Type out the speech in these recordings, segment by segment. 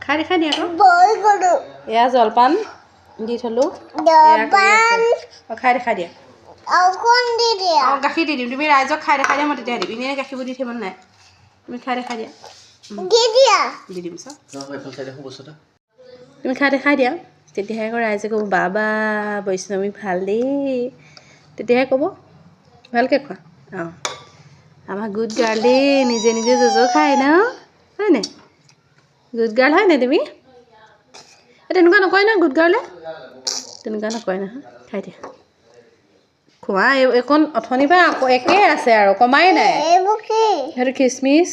খাই দিয়া আকৌ বই গলো এয়া জলপান দি থলো জলপান খাই দিয়া অকণ দি দিয়া গাখীৰ দি দিম তুমি ৰাইজক খাই দেখাই দিয়া মই তেতিয়া দিম এনেই গাখীৰবোৰ দি থাকিব নাই তুমি খাই দেখাই দিয়া দি দিয়া দি দিম চা তুমি খাই দেখাই দিয়া তেতিয়াহে আকৌ ৰাইজে ক'ব বাবা বৈষ্ণৱী ভাল দেই তেতিয়াহে ক'ব ভালকৈ খোৱা অঁ আমাৰ গুড গাৰ্ল দেই নিজে নিজে জ'জ' খায় ন হয়নে গুড গাৰ্ল হয় নাই তুমি তেনেকুৱা নকয় নহয় গুড গাৰ্লে তেনেকুৱা নকয় নহয় খাই দিয়া খোৱা এইকণ অথনিৰ পৰা আকৌ একেই আছে আৰু কমাই নাই এইবোৰ কি সেইটো খিচমিচ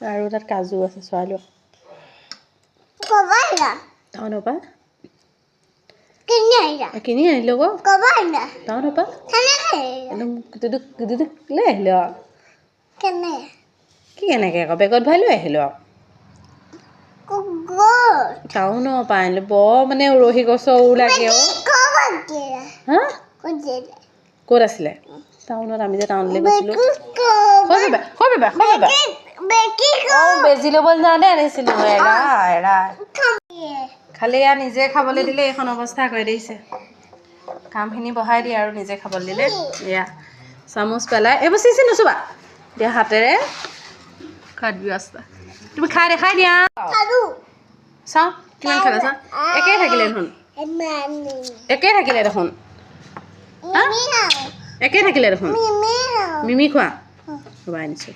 আৰু তাত কাজু আছে ছোৱালী কবাই না টাউনৰ পৰা কিনি আনিলোঁ আকৌ কবাই না টাউনৰ পৰা একদম কুটুক লৈ আহিলোঁ আৰু কেনে কি এনেকৈ আকৌ বেগত ভৰাই লৈ আহিলোঁ আৰু টাউনৰ পৰা আনিলোঁ বৰ মানে উৰহি গছৰো লাগে হা ক'ত আছিলে টাউনত আমি যে টাউনলৈ গৈছিলোঁ বেজি ল'বলৈ যাওঁতে আনিছিলোঁ এৰা খালি এয়া নিজে খাবলৈ দিলে এইখন অৱস্থা কৰি দিছে কামখিনি বঢ়াই দিয়ে আৰু নিজে খাবলৈ দিলে এয়া চামুচ পেলাই এইবোৰ চিচি নুচুবা দিয়া হাতেৰে খোৱাত ব্যস্ত তুমি খাই দেখাই দিয়া চাওঁ কিমান খালা চাওঁ একেই থাকিলে দেখোন একেই থাকিলে দেখোন মিমি খোৱা ৰ'বা আনিছোঁ